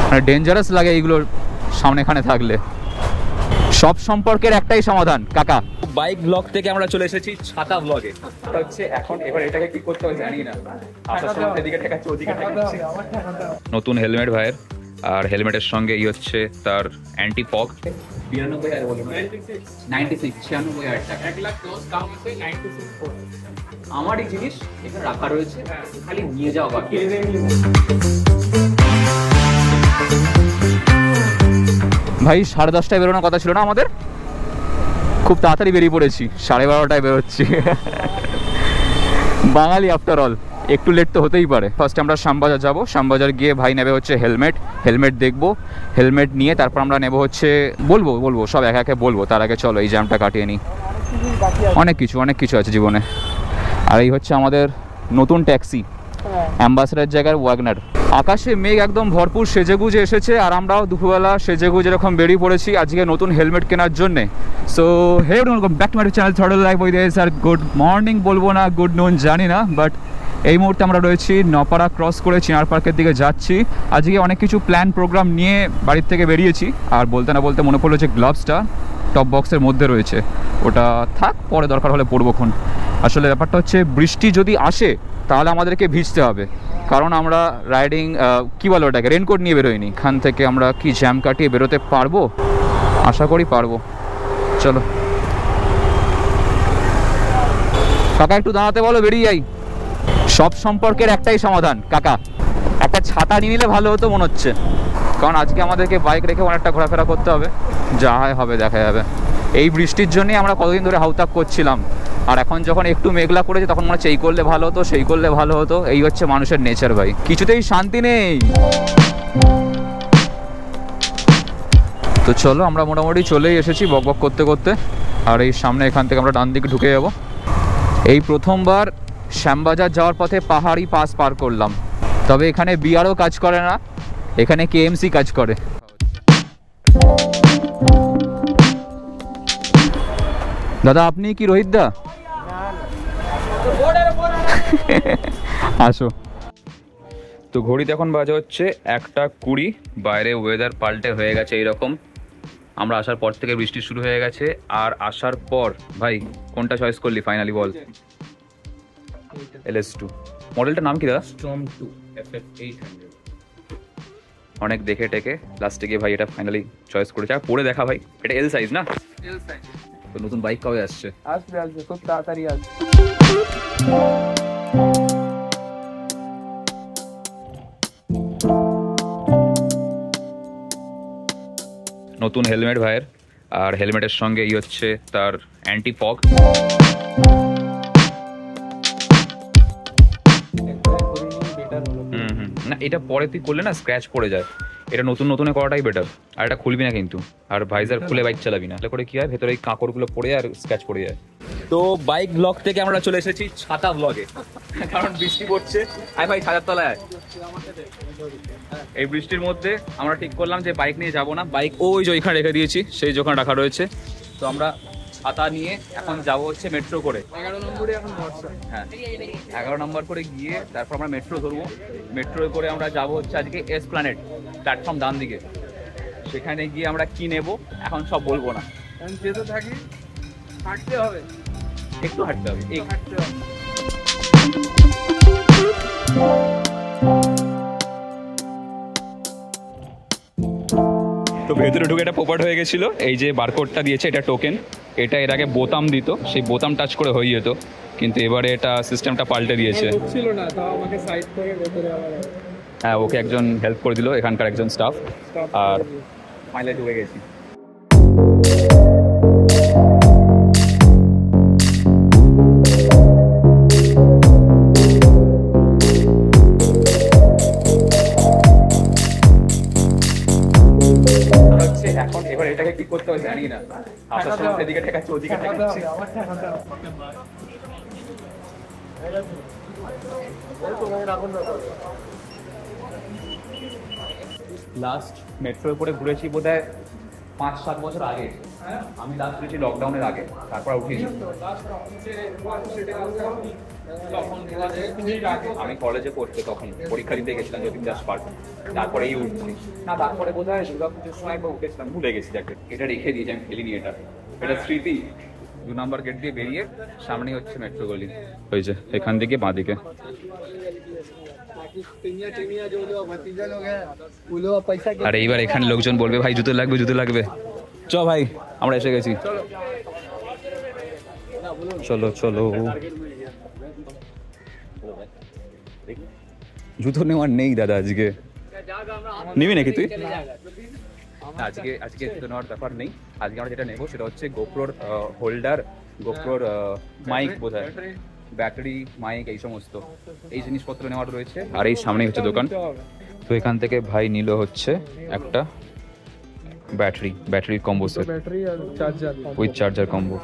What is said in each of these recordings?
মানে ডেঞ্জারাস লাগে এইগুলো সামনে এখানে থাকলে। সব সম্পর্কের একটাই সমাধান কাকা। বাইক ব্লগ থেকে আমরা চলে এসেছি ছাতা ব্লগে। হচ্ছে এখন এবার এটাকে কি করতে হবে জানি না, এদিকে ঠেকাচ্ছে ওদিকে ঠেকাচ্ছে। নতুন হেলমেট ভাইয়ের, আর হেলমেটের সঙ্গে এই হচ্ছে তার অ্যান্টি ফগ। 92,000 বলে 96,000 টাকা 1,10,000 দাম আছে 96,000। আমারই জিনিস এখানে রাখা রয়েছে, খালি নিয়ে যাওয়া বাকি। ভাই 10:30টায় বেরোনোর কথা ছিল না আমাদের, খুব তাড়াতাড়ি বেরিয়ে পড়েছি, 12:30টায় বেরোচ্ছি। বাঙালি আফটার অল, একটু লেট তো হতেই পারে। ফার্স্টে আমরা শ্যামবাজার যাবো, শ্যামবাজার গিয়ে ভাই নেবে হচ্ছে হেলমেট দেখবো, হেলমেট নিয়ে তারপর আমরা নেবো হচ্ছে বলবো সব একে একে বলবো। তার আগে চলো এই জ্যামটা কাটিয়ে নিই। অনেক কিছু আছে জীবনে। আর এই হচ্ছে আমাদের নতুন ট্যাক্সি, অ্যাম্বাসেডার জায়গার ওয়াগনার। আকাশে মেঘ একদম ভরপুর সেজেগুজে এসেছে, আর আমরাও দুপুরবেলা সেজেগুজে এরকম বেরিয়ে পড়েছি আজকে নতুন হেলমেট কেনার জন্যে। So hey welcome back to my channel throttle life with S. আর গুড মর্নিং বলবো না গুড নুন জানি না, বাট এই মুহূর্তে আমরা রয়েছি নপাড়া ক্রস করে চিনার পার্কের দিকে যাচ্ছি। আজকে অনেক কিছু প্ল্যান প্রোগ্রাম নিয়ে বাড়ির থেকে বেরিয়েছি, আর বলতে না বলতে মনে পড়লো যে গ্লাভসটা টপ বক্সের মধ্যে রয়েছে, ওটা থাক, পরে দরকার হলে পরবোক্ষণ। আসলে ব্যাপারটা হচ্ছে বৃষ্টি যদি আসে তাহলে আমাদেরকে ভিজতে হবে, কারণ আমরা রাইডিং কী বলো ওটাকে, রেনকোট নিয়ে বেরোয়নি। এখান থেকে আমরা কি জ্যাম কাটিয়ে বেরোতে পারবো? আশা করি পারবো। চলো কাকা একটু দাঁড়াতে বলো, বেরিয়ে যাই। সব সম্পর্কের একটাই সমাধান কাকা, একটা ছাতা নিয়ে নিলে ভালো হতো মনে হচ্ছে, কারণ আজকে আমাদেরকে বাইক রেখে অনেকটা ঘোরাফেরা করতে হবে। যা হবে দেখা যাবে। এই বৃষ্টির জন্যই আমরা কতদিন ধরে হাউতাক করছিলাম, আর এখন যখন একটু মেঘলা করেছে তখন মনে হচ্ছে এই করলে ভালো হতো, সেই করলে ভালো হতো। এই হচ্ছে মানুষের নেচার ভাই, কিছুতেই শান্তি নেই। তো চলো আমরা মোটামুটি চলেই এসেছি বকবক করতে করতে, আর এই সামনে এখান থেকে আমরা ডান দিকে ঢুকে যাবো। এই প্রথমবার শ্যামবাজার যাওয়ার পথে পাহাড়ি পাস পার করলাম, তবে এখানে বিআরও কাজ করে না, এখানে কেএমসি কাজ করে। দাদা আপনি কি রোহিত দা? আসো। তো ঘড়িতে এখন বাজে হচ্ছে 1:20, বাইরে ওয়েদার পাল্টে হয়ে গেছে এইরকম। আমরা আসার পর থেকে বৃষ্টি শুরু হয়ে গেছে, আর আসার পর ভাই কোনটা চয়েস করলি ফাইনালি বল? LS2 মডেলটার নাম কি দাদা? Storm 2 FF800। অনেক দেখে টেকে লাস্টে গিয়ে ভাই এটা ফাইনালি চয়েস করেছে। আর পরে দেখা ভাই, এটা এল সাইজ না? L size. তো নতুন বাইক কবে আসছে? আসবে খুব তাড়াতাড়ি আসবে। নতুন হেলমেট ভাইয়ের, আর হেলমেটের সঙ্গে এই হচ্ছে তার অ্যান্টি ফগ। না এটা পরে তুই করলে না স্ক্র্যাচ পড়ে যায়, এটা নতুন করাটাই বেটার। আর এটা খুলবি না কিন্তু, আর ভাইজার খুলে বাইক চালাবি না, তাহলে করে কি হয় ভেতরে এই কাঁকড়গুলো পড়ে আর স্ক্র্যাচ পড়ে যায়। তো বাইক ব্লগ থেকে আমরা চলে এসেছি ছাতা ব্লগে, কারণ বৃষ্টি পড়ছে। আয় ভাই ছাতার তলায় আয়। এই বৃষ্টির মধ্যে আমরা ঠিক করলাম যে বাইক নিয়ে যাব না, বাইক ওই যে ওইখানে রেখে দিয়েছি, সেই যখন রাখা রয়েছে। তো আমরা ছাতা নিয়ে এখন যাবো হচ্ছে মেট্রো করে 11 নম্বরে। এখন হ্যাঁ 11 নম্বর করে গিয়ে তারপর আমরা মেট্রো ধরবো। মেট্রো করে আমরা যাবো হচ্ছে আজকে এসপ্ল্যানেড, প্ল্যাটফর্ম ডান দিকে। সেখানে গিয়ে আমরা কি নেবো এখন সব বলবো না, যেতে থাকি, হাঁটতে হবে, একটু হাঁটতে হবে। তো ভেতরে ঢুকে এটা পোপাট হয়ে গেছিল। এই যে বারকোডটা দিয়েছে এটা টোকেন, এটা এর আগে বোতাম দিত, সেই বোতাম টাচ করে হয়ে যেত, কিন্তু এবারে এটা সিস্টেমটা পাল্টে দিয়েছে। হ্যাঁ ওকে একজন হেল্প করে দিল, এখানকার একজন স্টাফ, আর মাইলে ঢুকে গেছি। এখন এবার এটাকে কি করতে হবে জানি না, আসার সময় এদিকে ঠেকাচ্ছে ওদিকে ঠেকাচ্ছে। লাস্ট মেট্রোর উপরে ঘুরেছি বোধহয় 5-7 বছর আগে, আমি লাস্ট উঠেছি লকডাউনের আগে, তারপর উঠিনি। আমি কলেজে পড়তে তখন পরীক্ষা দিতে গেছিলাম যতীন দাস পার্ক, তারপরে এই উঠছি না, তারপরে বোধহয় দুর্গাপুজোর সময় একবার উঠেছিলাম, ভুলে গেছি। এটা রেখে দিয়েছি, আমি ফেলিনি। এটা স্মৃতি। 2 নম্বর গেট দিয়ে বেরিয়ে সামনেই হচ্ছে মেট্রো গলি, ওই যে এখান থেকে বাঁদিকে। আর এইবার এখানে লোকজন বলবে ভাই জুতো লাগবে, জুতো লাগবে। চ ভাই, আমরা এসে গেছি, চলো চলো। জুতো নেওয়ার নেই দাদা আজকে, নিবি নাকি তুই? আজকে জুতো নেওয়ার ব্যাপার নেই। আজকে আমরা যেটা নেবো সেটা হচ্ছে গোপ্রোর হোল্ডার, গোপ্রোর মাইক, বোধহয় ব্যাটারি, মাইক, এই সমস্ত এই জিনিসপত্র নেওয়ার রয়েছে। আর এই সামনেই হচ্ছে দোকান। তো এখান থেকে ভাই নিল হচ্ছে একটা battery combo set, with charger combo.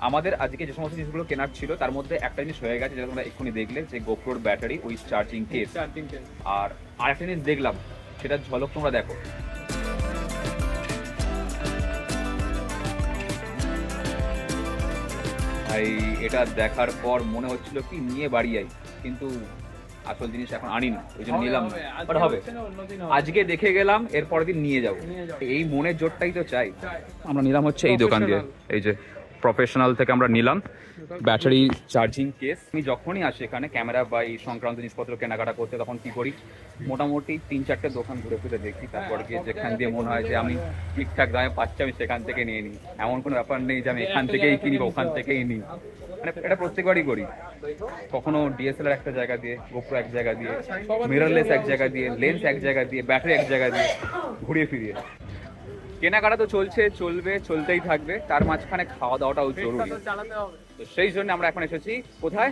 আমাদের আজকে যে সমস্ত জিনিসগুলো কেনার ছিল তার মধ্যে একটা জিনিস হয়ে গেছে, যেটা তোমরা এক্ষুনি দেখলে, যে গোপ্রোর ব্যাটারি উইথ চার্জিং কেস। আর আরেকটা জিনিস দেখলাম, সেটা ঝলক তোমরা দেখো। ভাই এটা দেখার পর মনে হচ্ছিল কি নিয়ে বাড়ি যাই, কিন্তু আসল জিনিস এখন আনিনি, ওই জন্য নিলাম না। বাট হবে, আজকে দেখে গেলাম, এর পরের দিন নিয়ে যাবো, এই মনের জোরটাই তো চাই। আমরা নিলাম হচ্ছে এই দোকান দিয়ে, এই যে প্রফেশনাল থেকে আমরা নিলাম ব্যাটারি চার্জিং কেস। আমি যখনই আসি এখানে ক্যামেরা বা এই সংক্রান্ত জিনিসপত্র কেনাকাটা করতে, তখন কি করি, মোটামুটি 3-4টে দোকান ঘুরে ফিরে দেখি, তারপর গিয়ে যেখান দিয়ে মনে হয় যে আমি ঠিকঠাক দামে পাচ্ছি আমি সেখান থেকে নিয়ে নিই। এমন কোনো ব্যাপার নেই যে আমি এখান থেকেই কিনি বা ওখান থেকেই নিই, মানে এটা প্রত্যেকবারই করি। কখনো ডিএসএলআর একটা জায়গা দিয়ে, গোপ্রো এক জায়গা দিয়ে, মিররলেস এক জায়গা দিয়ে, লেন্স এক জায়গা দিয়ে, ব্যাটারি এক জায়গা দিয়ে, ঘুরিয়ে ফিরিয়ে। কেনাকাটা তো চলবে, চলতেই থাকবে, তার মাঝখানে খাওয়া দাওয়াটাও জরুরি। তো সেই জন্য আমরা এখন এসেছি কোথায়,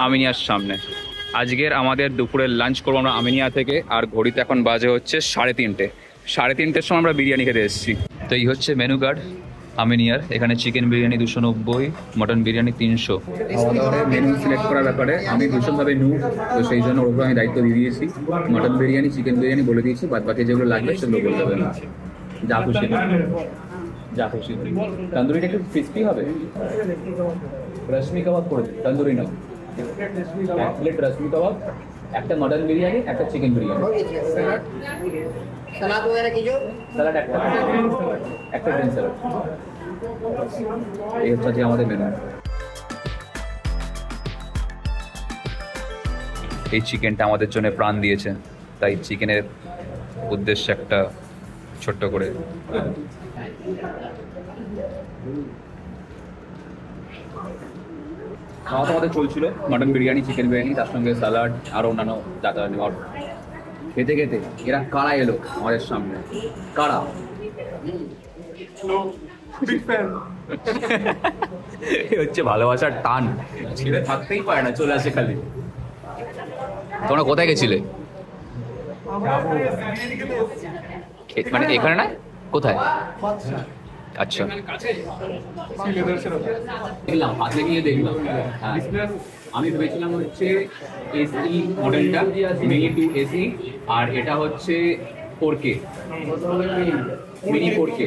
আমিনিয়ার সামনে। আজকের আমাদের দুপুরের লাঞ্চ করবো আমরা আমিনিয়া থেকে। আর ঘড়িতে এখন বাজে হচ্ছে 3:30 সময় আমরা বিরিয়ানি খেতে এসেছি। তো এই হচ্ছে মেনু কার্ড আমিনিয়ার। এখানে চিকেন বিরিয়ানি 290, মটন বিরিয়ানি 300। খাওয়া দাওয়ার মেনু সিলেক্ট করার ব্যাপারে আমি ভীষণভাবে তো সেই জন্য ওর উপর আমি দায়িত্ব দিয়ে দিয়েছি। মটন বিরিয়ানি, চিকেন বিরিয়ানি বলে দিয়েছি, বাদ বাকি যেগুলো লাগবে সেগুলো বলে দেবেন, যা খুশি। তন্দুরিটা একটু ক্রিস্পি হবে, রশ্মি কাবাব করে দিন, তন্দুরি নাও। 1 প্লেট রশ্মি কাবাব, একটা মটন বিরিয়ানি, একটা চিকেন বিরিয়ানি, স্যালাড একটা গ্রিন স্যালাড। এই হচ্ছে আমাদের মেনু। এই চিকেনটা আমাদের জন্য প্রাণ দিয়েছে, তাই চিকেনের উদ্দেশ্যে একটা ছোট্ট করে খাওয়া তো আমাদের চলছিল, মটন বিরিয়ানি, চিকেন বিরিয়ানি, তার সঙ্গে স্যালাড আর অন্যান্য যা যা নেওয়ার। খেতে খেতে এরা কারা এলো আমাদের সামনে, কারা হচ্ছে ভালোবাসার টান, ছেড়ে থাকতেই পারে না, চলে আসে খালি। তোমরা কোথায় গেছিলে? মানে এখানে না, কোথায়? আচ্ছা, দেখলাম হাতে গিয়ে দেখলাম। আমি ভেবেছিলাম হচ্ছে এসি মডেলটা, মিনি 2 এসি, আর এটা হচ্ছে 4K, mini 4K।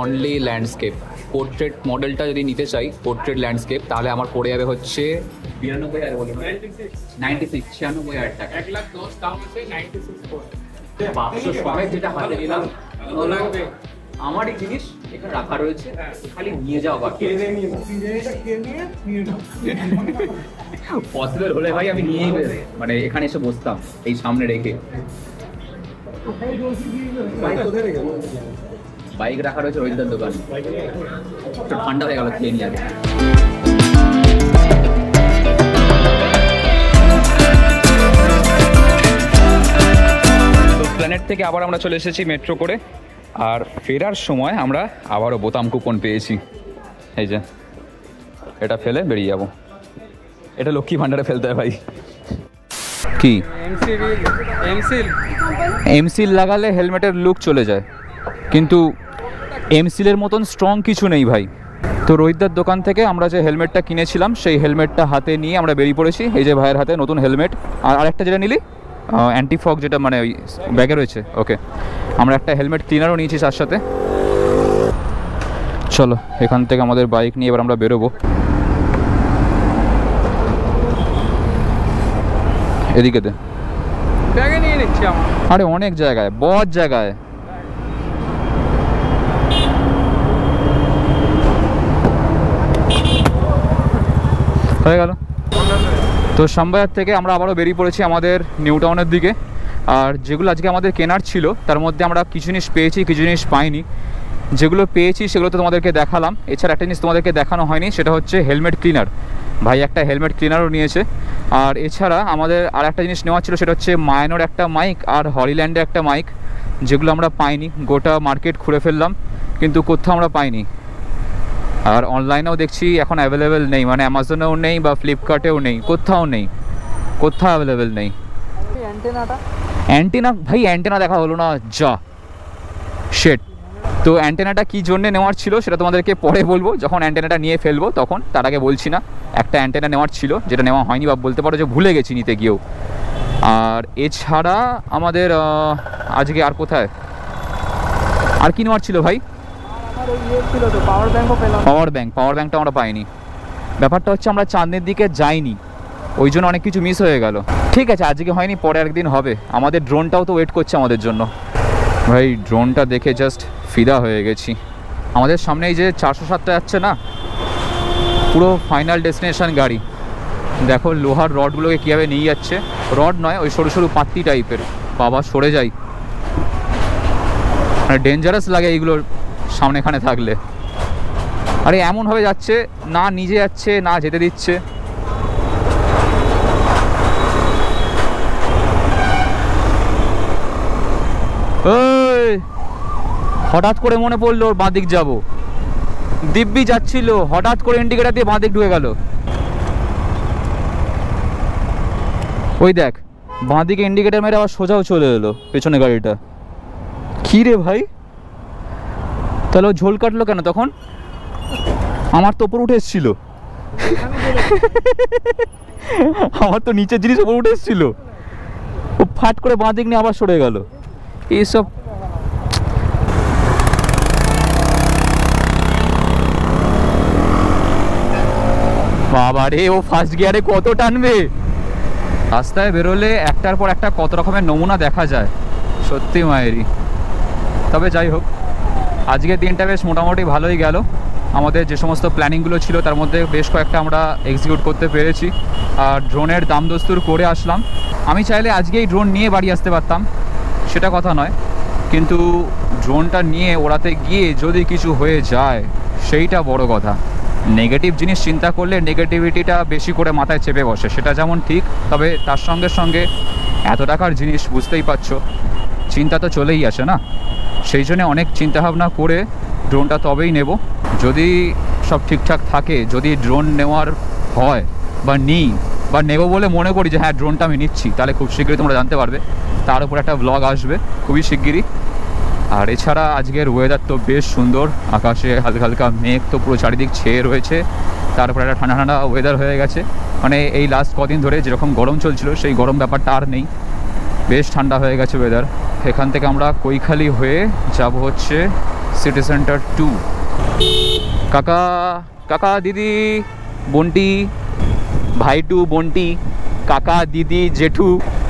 Only landscape portrait মডেলটা যদি নিতে চাই, পোর্ট্রেট ল্যান্ডস্কেপ, তাহলে আমার পড়ে যাবে হচ্ছে 96,000 টাকা। 1,10,000 দাম আছে, 96 সময় যেটা হাতে নিলাম হলো আমারই জিনিস, এখানে রাখা রয়েছে, খালি নিয়ে যাওয়া বাকি। পসিবল হলে ভাই আমি নিয়েই মানে এখানে এসে বসতাম এই সামনে রেখে। বাইক রাখা রয়েছে রোহিতদার দোকান, একটু ঠান্ডা হয়ে গেল, খেয়ে নিয়ে যাবে। প্ল্যানেট থেকে আবার আমরা চলে এসেছি মেট্রো করে, আর ফেরার সময় আমরা আবারও বোতাম কুপন পেয়েছি। এই যে এটা ফেলে বেরিয়ে যাব, এটা লক্ষ্মী ভান্ডারে ফেলতে হয় ভাই। কি এমসিল লাগালে হেলমেটের লুক চলে যায়, কিন্তু এমসিলের মতন স্ট্রং কিছু নেই ভাই। তো রোহিতদার দোকান থেকে আমরা যে হেলমেটটা কিনেছিলাম সেই হেলমেটটা হাতে নিয়ে আমরা বেরিয়ে পড়েছি। এই যে ভাইয়ের হাতে নতুন হেলমেট, আর আরেকটা যেটা নিলি অ্যান্টি ফগ যেটা মানে ওই ব্যাগে রয়েছে। ওকে, আমরা একটা হেলমেট ক্লিনারও নিয়েছি তার সাথে। চলো এখান থেকে আমাদের বাইক নিয়ে এবার আমরা বেরোবো। এদিকে দে, ব্যাগে নিয়ে নিচ্ছি আমার। আরে অনেক জায়গায়, বহুত জায়গায়। হয়ে গেল। তো শ্যামবাজার থেকে আমরা আবারও বেরিয়ে পড়েছি আমাদের নিউ টাউনের দিকে। আর যেগুলো আজকে আমাদের কেনার ছিল তার মধ্যে আমরা কিছু জিনিস পেয়েছি, কিছু জিনিস পাইনি। যেগুলো পেয়েছি সেগুলো তো তোমাদেরকে দেখালাম। এছাড়া একটা জিনিস তোমাদেরকে দেখানো হয়নি, সেটা হচ্ছে হেলমেট ক্লিনার। ভাই একটা হেলমেট ক্লিনারও নিয়েছে। আর এছাড়া আমাদের আর একটা জিনিস নেওয়া ছিল, সেটা হচ্ছে মায়ানোর একটা মাইক আর হলিল্যান্ডে একটা মাইক, যেগুলো আমরা পাইনি। গোটা মার্কেট ঘুরে ফেললাম কিন্তু কোথাও আমরা পাইনি। আর অনলাইনেও দেখছি এখন অ্যাভেলেবেল নেই, মানে অ্যামাজনেও নেই বা ফ্লিপকার্টেও নেই, কোথাও নেই, কোথাও অ্যাভেলেবেল নেই। অ্যান্টেনা ভাই, অ্যান্টেনা দেখা হলো না, যা শেট। তো অ্যান্টেনাটা কী জন্যে নেওয়ার ছিল সেটা তোমাদেরকে পরে বলবো, যখন অ্যান্টেনাটা নিয়ে ফেলবো তখন। তার আগে বলছি না, একটা অ্যান্টেনা নেওয়ার ছিল যেটা নেওয়া হয়নি, বা বলতে পারো যে ভুলে গেছি নিতে গিয়েও। আর এছাড়া আমাদের আজকে আর কোথায় আর কি নেওয়ার ছিল ভাই? পাওয়ার ব্যাংকটা আমরা পাইনি। ব্যাপারটা হচ্ছে আমরা চাঁদনির দিকে যাইনি, ওই জন্য অনেক কিছু মিস হয়ে গেল। ঠিক আছে, আজকে হয়নি, পরে একদিন হবে। আমাদের ড্রোনটাও তো ওয়েট করছে আমাদের জন্য। ভাই ড্রোনটা দেখে জাস্ট ফিদা হয়ে গেছি। আমাদের সামনে এই যে 407টা যাচ্ছে না, পুরো ফাইনাল ডেস্টিনেশন গাড়ি। দেখো লোহার রডগুলোকে কীভাবে নিয়ে যাচ্ছে। রড নয়, ওই সরু সরু পাত্তি টাইপের। বাবা সরে যাই, মানে ডেঞ্জারাস লাগে এইগুলোর সামনে এখানে থাকলে। আরে এমনভাবে যাচ্ছে, না নিজে যাচ্ছে না যেতে দিচ্ছে। হঠাৎ করে মনে পড়লো ওর বাঁদিক যাবো, দিব্যি যাচ্ছিল, হঠাৎ করে ইন্ডিকেটার দিয়ে বাঁদিক ঢুকে গেল। ওই দেখ বাঁদিকে ইন্ডিকেটার মেরে আবার সোজাও চলে এলো পেছনে গাড়িটা। কি রে ভাই, তাহলে ও ঝোল কাটলো কেন তখন? আমার তো ওপর উঠে এসছিল, আমার তো নিচের জিনিস ওপর উঠে এসছিল, ও ফাট করে বাঁদিক নিয়ে আবার সরে গেল। এইসব বাবা রে, ও ফার্স্ট গিয়ারে কত টানবে। রাস্তায় বেরোলে একটার পর একটা কত রকমের নমুনা দেখা যায়, সত্যি মায়েরই। তবে যাই হোক, আজকের দিনটা বেশ মোটামুটি ভালোই গেল। আমাদের যে সমস্ত প্ল্যানিংগুলো ছিল তার মধ্যে বেশ কয়েকটা আমরা এক্সিকিউট করতে পেরেছি। আর ড্রোনের দাম দস্তুর করে আসলাম। আমি চাইলে আজকেই ড্রোন নিয়ে বাড়ি আসতে পারতাম, সেটা কথা নয়, কিন্তু ড্রোনটা নিয়ে ওড়াতে গিয়ে যদি কিছু হয়ে যায় সেইটা বড় কথা। নেগেটিভ জিনিস চিন্তা করলে নেগেটিভিটিটা বেশি করে মাথায় চেপে বসে, সেটা যেমন ঠিক, তবে তার সঙ্গে সঙ্গে এত টাকার জিনিস বুঝতেই পারছো, চিন্তা তো চলেই আসে না। সেই জন্য অনেক চিন্তাভাবনা করে ড্রোনটা তবেই নেব যদি সব ঠিকঠাক থাকে। যদি ড্রোন নেওয়ার হয় বা নিই বা নেব বলে মনে করি যে হ্যাঁ ড্রোনটা আমি নিচ্ছি, তাহলে খুব শীঘ্রই তোমরা জানতে পারবে। তার উপর একটা ব্লগ আসবে খুবই শিগগিরই। আর এছাড়া আজকের ওয়েদার তো বেশ সুন্দর, আকাশে হালকা হালকা মেঘ তো পুরো চারিদিক ছেয়ে রয়েছে। তারপরে একটা ঠান্ডা ঠান্ডা ওয়েদার হয়ে গেছে, মানে এই লাস্ট কদিন ধরে যেরকম গরম চলছিল সেই গরম ব্যাপারটা আর নেই, বেশ ঠান্ডা হয়ে গেছে ওয়েদার। এখান থেকে আমরা কৈখালি হয়ে যাব হচ্ছে সিটি সেন্টার 2। কাকা কাকা দিদি বন্টি, ভাই টু বন্টি, কাকা দিদি জেঠু।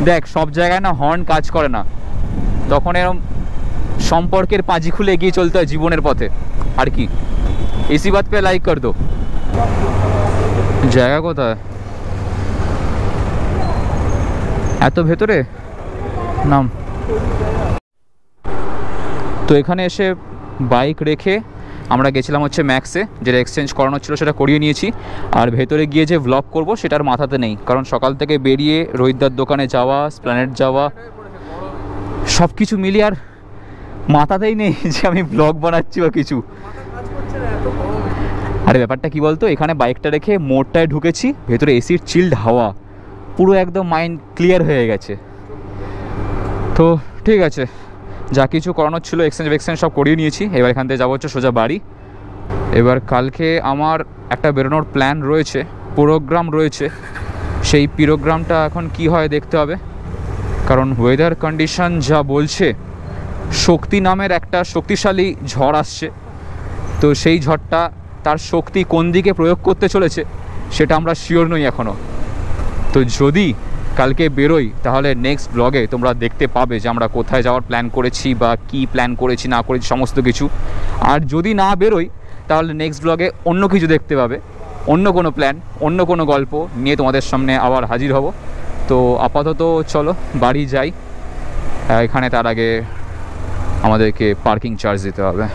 দেখ সব জায়গায় না হর্ন কাজ করে না, তখন এরকম সম্পর্কের পাঁজি খুলে এগিয়ে চলতে হয় জীবনের পথে। আর কি, ইসি বাত পে লাইক কর দো। জায়গা কোথায়? এত ভেতরে নাম। তো এখানে এসে বাইক রেখে আমরা গেছিলাম হচ্ছে ম্যাক্সে, যেটা এক্সচেঞ্জ করানো ছিল সেটা করিয়ে নিয়েছি। আর ভেতরে গিয়ে যে ভ্লগ করব সেটার মাথাতে নেই, কারণ সকাল থেকে বেরিয়ে রোহিতদার দোকানে যাওয়া, স্প্ল্যানেড যাওয়া, সব কিছু মিলিয়ে আর মাথাতেই নেই যে আমি ব্লগ বানাচ্ছি বা কিছু। আরে ব্যাপারটা কি বলতো, এখানে বাইকটা রেখে মোড়টায় ঢুকেছি, ভেতরে এসির চিল্ড হাওয়া, পুরো একদম মাইন্ড ক্লিয়ার হয়ে গেছে। তো ঠিক আছে, যা কিছু করানোর ছিল এক্সচেঞ্জ সব করিয়ে নিয়েছি। এবার এখান থেকে যাবো হচ্ছে সোজা বাড়ি। এবার কালকে আমার একটা বেরোনোর প্ল্যান রয়েছে, প্রোগ্রাম রয়েছে। সেই প্রোগ্রামটা এখন কি হয় দেখতে হবে, কারণ ওয়েদার কন্ডিশন যা বলছে শক্তি নামের একটা শক্তিশালী ঝড় আসছে। তো সেই ঝড়টা তার শক্তি কোন দিকে প্রয়োগ করতে চলেছে সেটা আমরা শিওর নই এখনও। তো যদি কালকে বেরোই তাহলে নেক্সট ব্লগে তোমরা দেখতে পাবে যে আমরা কোথায় যাওয়ার প্ল্যান করেছি বা কি প্ল্যান করেছি না করেছি সমস্ত কিছু। আর যদি না বেরোই তাহলে নেক্সট ব্লগে অন্য কিছু দেখতে পাবে, অন্য কোনো প্ল্যান, অন্য কোনো গল্প নিয়ে তোমাদের সামনে আবার হাজির হব। তো আপাতত চলো বাড়ি যাই, এখানে তার আগে আমাদেরকে পার্কিং চার্জ দিতে হবে।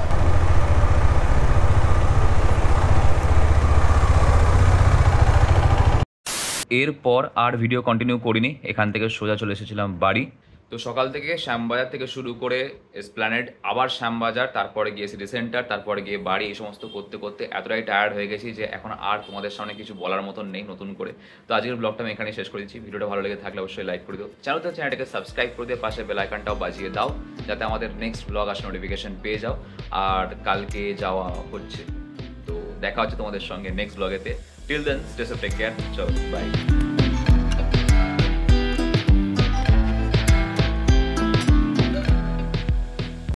এরপর আর ভিডিও কন্টিনিউ করিনি, এখান থেকে সোজা চলে এসেছিলাম বাড়ি। তো সকাল থেকে শ্যামবাজার থেকে শুরু করে এসপ্ল্যানেড, আবার শ্যামবাজার, তারপরে গিয়ে সিটি সেন্টার, তারপরে গিয়ে বাড়ি, এই সমস্ত করতে করতে এতটাই টায়ার্ড হয়ে গেছি যে এখন আর তোমাদের সামনে কিছু বলার মতন নেই নতুন করে। তো আজকের ব্লগটা আমি এখানে শেষ করে দিচ্ছি। ভিডিওটা ভালো লেগে থাকলে অবশ্যই লাইক করে দিও, চ্যানেলটাকে সাবস্ক্রাইব করে দিয়ে পাশে বেল আইকনটাও বাজিয়ে দাও যাতে আমাদের নেক্সট ব্লগ আসে নোটিফিকেশন পেয়ে যাও। আর কালকে যাওয়া হচ্ছে, তো দেখা হচ্ছে তোমাদের সঙ্গে নেক্সট ব্লগেতে। Till then stay safe, take care, চলো বাই।